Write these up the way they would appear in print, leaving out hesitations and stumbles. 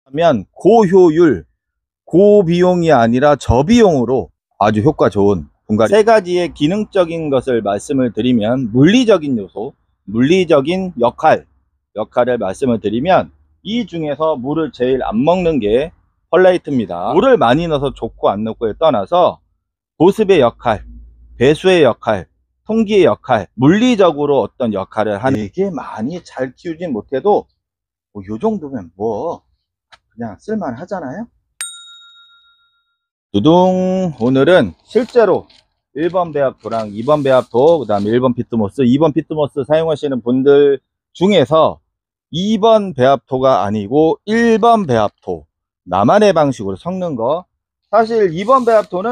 하면 고효율, 고비용이 아니라 저비용으로 아주 효과 좋은 분갈이. 세 가지의 기능적인 것을 말씀을 드리면, 물리적인 요소, 물리적인 역할을 말씀을 드리면, 이 중에서 물을 제일 안 먹는 게 펄라이트입니다. 물을 많이 넣어서 좋고 안 넣고에 떠나서 보습의 역할, 배수의 역할, 통기의 역할, 물리적으로 어떤 역할을 하는, 되게 많이 잘 키우진 못해도 뭐 요 정도면 뭐 그냥 쓸만 하잖아요. 두둥. 오늘은 실제로 1번 배합토랑 2번 배합토, 그 다음에 1번 피트모스, 2번 피트모스 사용하시는 분들 중에서 2번 배합토가 아니고 1번 배합토, 나만의 방식으로 섞는 거. 사실 2번 배합토는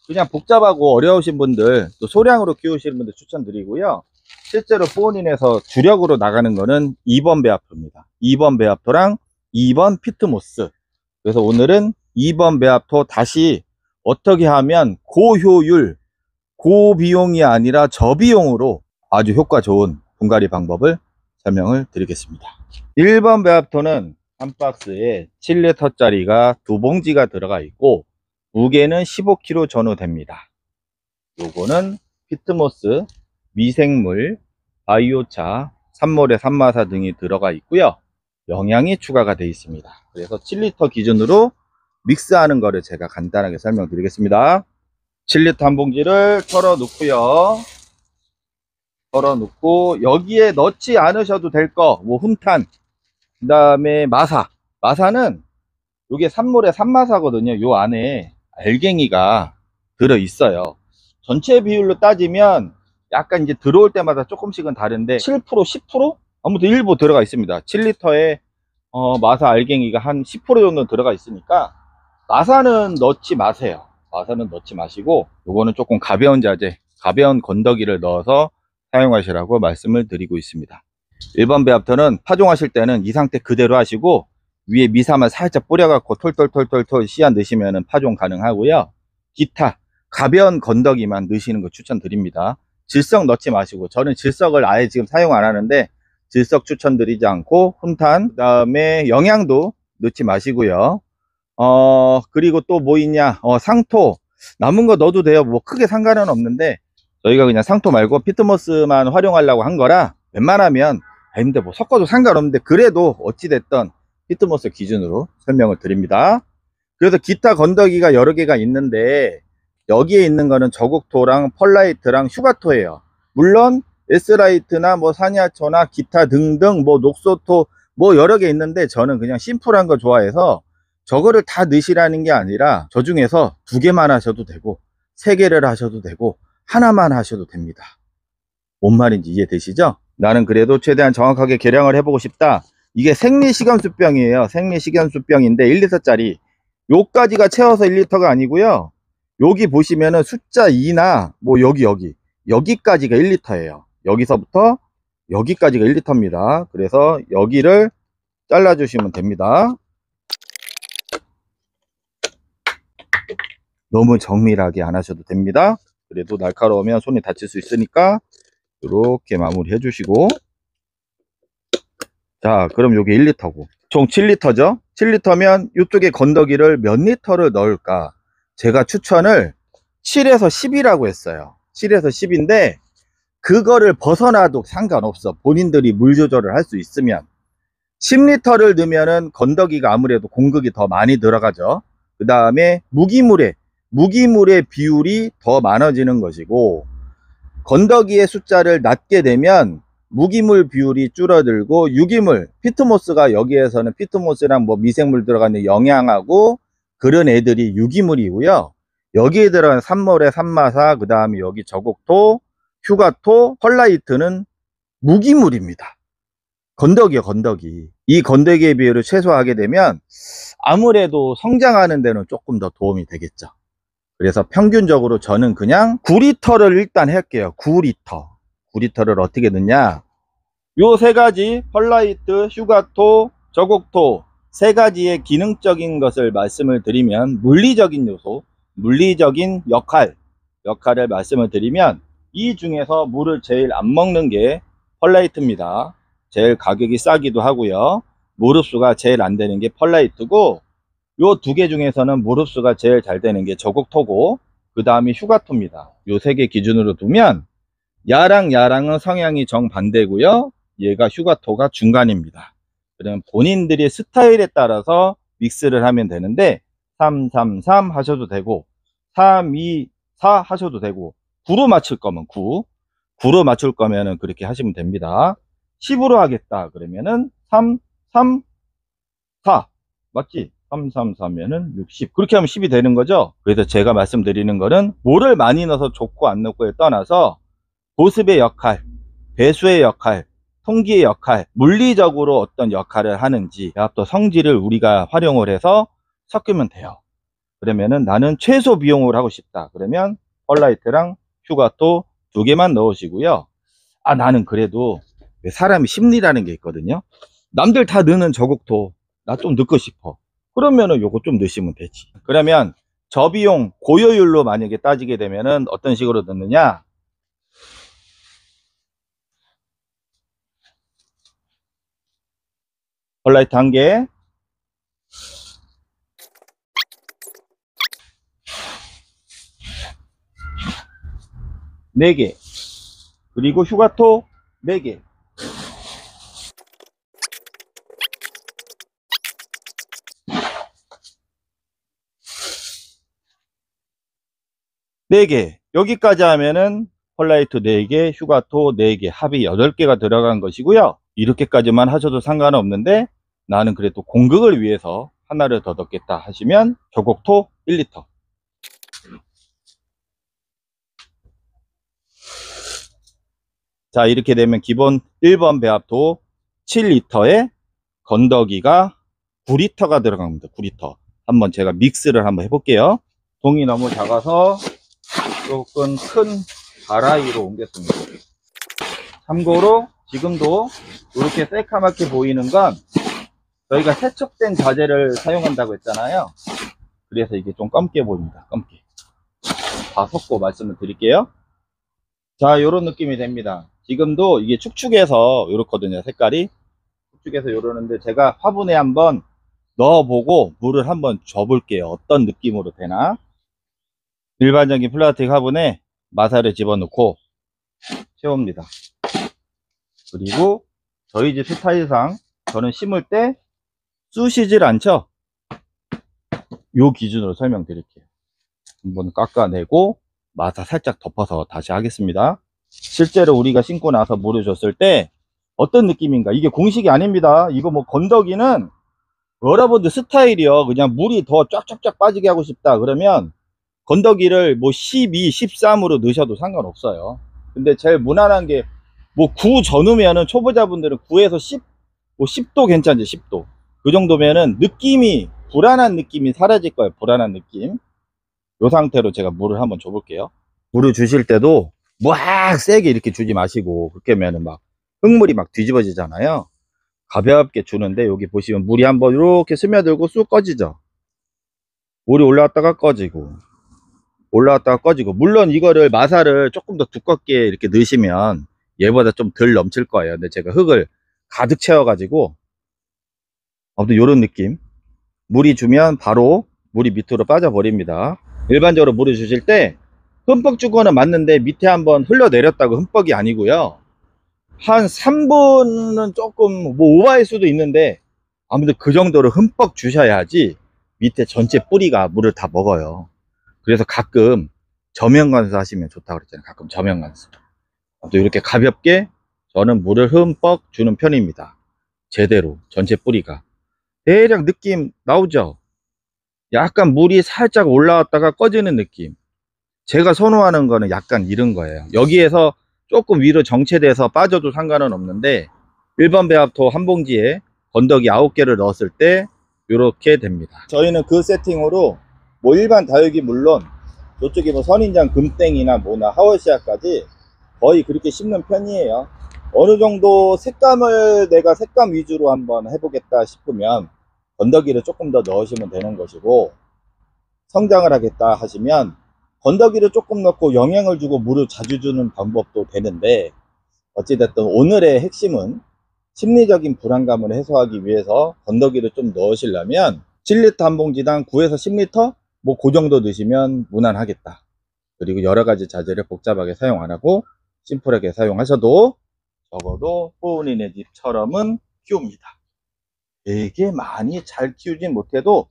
그냥 복잡하고 어려우신 분들, 또 소량으로 키우시는 분들 추천드리고요. 실제로 포온인에서 주력으로 나가는 거는 2번 배합토입니다. 2번 배합토랑 2번 피트모스. 그래서 오늘은 2번 배합토 다시 어떻게 하면 고효율, 고비용이 아니라 저비용으로 아주 효과 좋은 분갈이 방법을 설명을 드리겠습니다. 1번 배합토는 한 박스에 7L 짜리가 2봉지가 들어가 있고 무게는 15kg 전후 됩니다. 요거는 피트모스, 미생물, 바이오차, 산모래, 산마사 등이 들어가 있고요. 영양이 추가가 되어 있습니다. 그래서 7L 기준으로 믹스하는 거를 제가 간단하게 설명드리겠습니다. 7L 한 봉지를 털어 놓고요. 털어 놓고 여기에 넣지 않으셔도 될 거, 뭐 훈탄, 그 다음에 마사는 요게 산모래 산마사거든요. 요 안에 알갱이가 들어 있어요. 전체 비율로 따지면 약간 이제 들어올 때마다 조금씩은 다른데 7%, 10%? 아무튼 일부 들어가 있습니다. 7L에 마사 알갱이가 한 10% 정도 들어가 있으니까 마사는 넣지 마세요. 마사는 넣지 마시고 요거는 조금 가벼운 자재, 가벼운 건더기를 넣어서 사용하시라고 말씀을 드리고 있습니다. 1번 배합토는 파종하실 때는 이 상태 그대로 하시고 위에 미삼을 살짝 뿌려갖고 톨톨톨톨톨 씨앗 넣으시면 파종 가능하고요. 기타 가벼운 건더기만 넣으시는 거 추천드립니다. 질석 넣지 마시고, 저는 질석을 아예 지금 사용 안 하는데 질석 추천드리지 않고 훈탄, 그 다음에 영양도 넣지 마시고요. 그리고 또 뭐 있냐, 상토 남은 거 넣어도 돼요. 뭐 크게 상관은 없는데 저희가 그냥 상토 말고 피트모스만 활용하려고 한 거라 웬만하면 근데 뭐 섞어도 상관없는데 그래도 어찌됐든 피트모스 기준으로 설명을 드립니다. 그래서 기타 건더기가 여러 개가 있는데 여기에 있는 거는 저곡토랑 펄라이트랑 휴가토예요. 물론 S라이트나 뭐 사냐초나 기타 등등 뭐 녹소토 뭐 여러 개 있는데 저는 그냥 심플한 거 좋아해서 저거를 다 넣으시라는 게 아니라 저 중에서 2개만 하셔도 되고 3개를 하셔도 되고 하나만 하셔도 됩니다. 뭔 말인지 이해되시죠? 나는 그래도 최대한 정확하게 계량을 해보고 싶다. 이게 생리식염수병이에요. 생리식염수병인데 1L짜리 요까지가 채워서 1L가 아니고요. 여기 보시면은 숫자 2나 뭐 여기까지가 1L예요. 여기서부터 여기까지가 1L입니다. 그래서 여기를 잘라 주시면 됩니다. 너무 정밀하게 안 하셔도 됩니다. 그래도 날카로우면 손이 다칠 수 있으니까 이렇게 마무리 해주시고, 자 그럼 요게 1L고 총 7L죠 7L면 이쪽에 건더기를 몇 리터를 넣을까, 제가 추천을 7에서 10이라고 했어요. 7에서 10인데 그거를 벗어나도 상관없어. 본인들이 물 조절을 할 수 있으면 10리터를 넣으면은 건더기가 아무래도 공극이 더 많이 들어가죠. 그 다음에 무기물의 비율이 더 많아지는 것이고, 건더기의 숫자를 낮게 되면 무기물 비율이 줄어들고 유기물, 피트모스가 여기에서는 피트모스랑 뭐 미생물 들어가는 영양하고 그런 애들이 유기물이고요. 여기에 들어가는 산모래, 산마사, 그 다음에 여기 저곡토, 휴가토, 펄라이트는 무기물입니다. 건더기요, 건더기. 이 건더기의 비율을 최소화하게 되면 아무래도 성장하는 데는 조금 더 도움이 되겠죠. 그래서 평균적으로 저는 그냥 9리터를 일단 할게요. 9리터를 어떻게 넣냐, 요 3가지 펄라이트, 휴가토, 저곡토 3가지의 기능적인 것을 말씀을 드리면, 물리적인 요소, 물리적인 역할을 말씀을 드리면, 이 중에서 물을 제일 안 먹는 게 펄라이트입니다. 제일 가격이 싸기도 하고요. 무릎수가 제일 안 되는 게 펄라이트고, 요 두 개 중에서는 무릎수가 제일 잘 되는 게 저곡토고, 그 다음이 휴가토입니다. 요 세 개 기준으로 두면 야랑은 성향이 정반대고요, 얘가 휴가토가 중간입니다. 그러면 본인들의 스타일에 따라서 믹스를 하면 되는데 3, 3, 3 하셔도 되고 3, 2, 4 하셔도 되고 9로 맞출 거면 9로 맞출 거면은 그렇게 하시면 됩니다. 10으로 하겠다 그러면은 3, 3, 4 맞지? 3, 3, 4면은 60. 그렇게 하면 10이 되는 거죠. 그래서 제가 말씀드리는 거는 뭐를 많이 넣어서 좋고 안 넣고에 떠나서 보습의 역할, 배수의 역할, 통기의 역할, 물리적으로 어떤 역할을 하는지, 또 성질을 우리가 활용을 해서 섞으면 돼요. 그러면은 나는 최소 비용을 하고 싶다 그러면 펄라이트랑 휴가토 두 개만 넣으시고요. 나는 그래도 사람이 심리라는 게 있거든요. 남들 다 넣는 저곡토 나 좀 넣고 싶어. 그러면은 요거 좀 넣으시면 되지. 그러면 저비용 고효율로 만약에 따지게 되면은 어떤 식으로 넣느냐, 펄라이트 1개, 4개, 그리고 휴가토 4개. 네 개. 여기까지 하면은 펄라이트 4개, 휴가토 4개, 합이 8개가 들어간 것이고요. 이렇게까지만 하셔도 상관은 없는데 나는 그래도 공극을 위해서 하나를 더 넣겠다 하시면 저곡토 1리터. 자, 이렇게 되면 기본 1번 배합토 7리터에 건더기가 9리터가 들어갑니다. 9리터. 한번 제가 믹스를 한번 해볼게요. 동이 너무 작아서 조금 큰 가라이로 옮겼습니다. 참고로 지금도 이렇게 새카맣게 보이는 건 저희가 세척된 자재를 사용한다고 했잖아요. 그래서 이게 좀 검게 보입니다. 검게. 다 섞고 말씀을 드릴게요. 자, 요런 느낌이 됩니다. 지금도 이게 축축해서 요렇거든요. 색깔이 축축해서 요러는데 제가 화분에 한번 넣어보고 물을 한번 줘볼게요. 어떤 느낌으로 되나. 일반적인 플라스틱 화분에 마사를 집어넣고 채웁니다. 그리고 저희 집 스타일상 저는 심을 때 쑤시질 않죠. 요 기준으로 설명드릴게요. 한번 깎아내고 마사 살짝 덮어서 다시 하겠습니다. 실제로 우리가 심고 나서 물을 줬을 때 어떤 느낌인가, 이게 공식이 아닙니다. 이거 뭐 건더기는 여러분들 스타일이요. 그냥 물이 더 쫙쫙쫙 빠지게 하고 싶다 그러면 건더기를 뭐 12, 13으로 넣으셔도 상관없어요. 근데 제일 무난한 게 뭐 9 전후면은 초보자분들은 9에서 10, 뭐 10도 괜찮지. 10도 그 정도면은 느낌이, 불안한 느낌이 사라질 거예요. 불안한 느낌. 요 상태로 제가 물을 한번 줘볼게요. 물을 주실 때도 막 세게 이렇게 주지 마시고, 그렇게 하면은 막 흙물이 막 뒤집어지잖아요. 가볍게 주는데 여기 보시면 물이 한번 이렇게 스며들고 쑥 꺼지죠. 물이 올라왔다가 꺼지고 올라왔다가 꺼지고. 물론 이거를 마사를 조금 더 두껍게 이렇게 넣으시면 얘보다 좀 덜 넘칠 거예요. 근데 제가 흙을 가득 채워 가지고 아무튼 요런 느낌. 물이 주면 바로 물이 밑으로 빠져 버립니다. 일반적으로 물을 주실 때 흠뻑 주고는 맞는데 밑에 한번 흘러내렸다고 흠뻑이 아니고요, 한 3분은 조금 뭐 오버할 수도 있는데 아무튼 그 정도로 흠뻑 주셔야지 밑에 전체 뿌리가 물을 다 먹어요. 그래서 가끔 저면관수 하시면 좋다고 그랬잖아요. 가끔 저면관수. 또 이렇게 가볍게 저는 물을 흠뻑 주는 편입니다. 제대로 전체 뿌리가. 대략 느낌 나오죠? 약간 물이 살짝 올라왔다가 꺼지는 느낌. 제가 선호하는 거는 약간 이런 거예요. 여기에서 조금 위로 정체돼서 빠져도 상관은 없는데 1번 배합토 한 봉지에 건더기 9개를 넣었을 때 이렇게 됩니다. 저희는 그 세팅으로 뭐 일반 다육이 물론 저쪽에 뭐 선인장 금땡이나 뭐나 하워시아까지 거의 그렇게 심는 편이에요. 어느 정도 색감을 내가 색감 위주로 한번 해보겠다 싶으면 건더기를 조금 더 넣으시면 되는 것이고, 성장을 하겠다 하시면 건더기를 조금 넣고 영양을 주고 물을 자주 주는 방법도 되는데, 어찌됐든 오늘의 핵심은 심리적인 불안감을 해소하기 위해서 건더기를 좀 넣으시려면 7리터 한 봉지당 9에서 10리터 뭐 그 정도 넣으시면 무난하겠다. 그리고 여러 가지 자재를 복잡하게 사용 안 하고 심플하게 사용하셔도 적어도 호은이네 집처럼은 키웁니다. 되게 많이 잘 키우진 못해도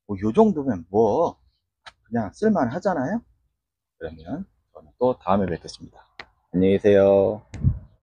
뭐 요 정도면 뭐 그냥 쓸만 하잖아요. 그러면 저는 또 다음에 뵙겠습니다. 안녕히 계세요.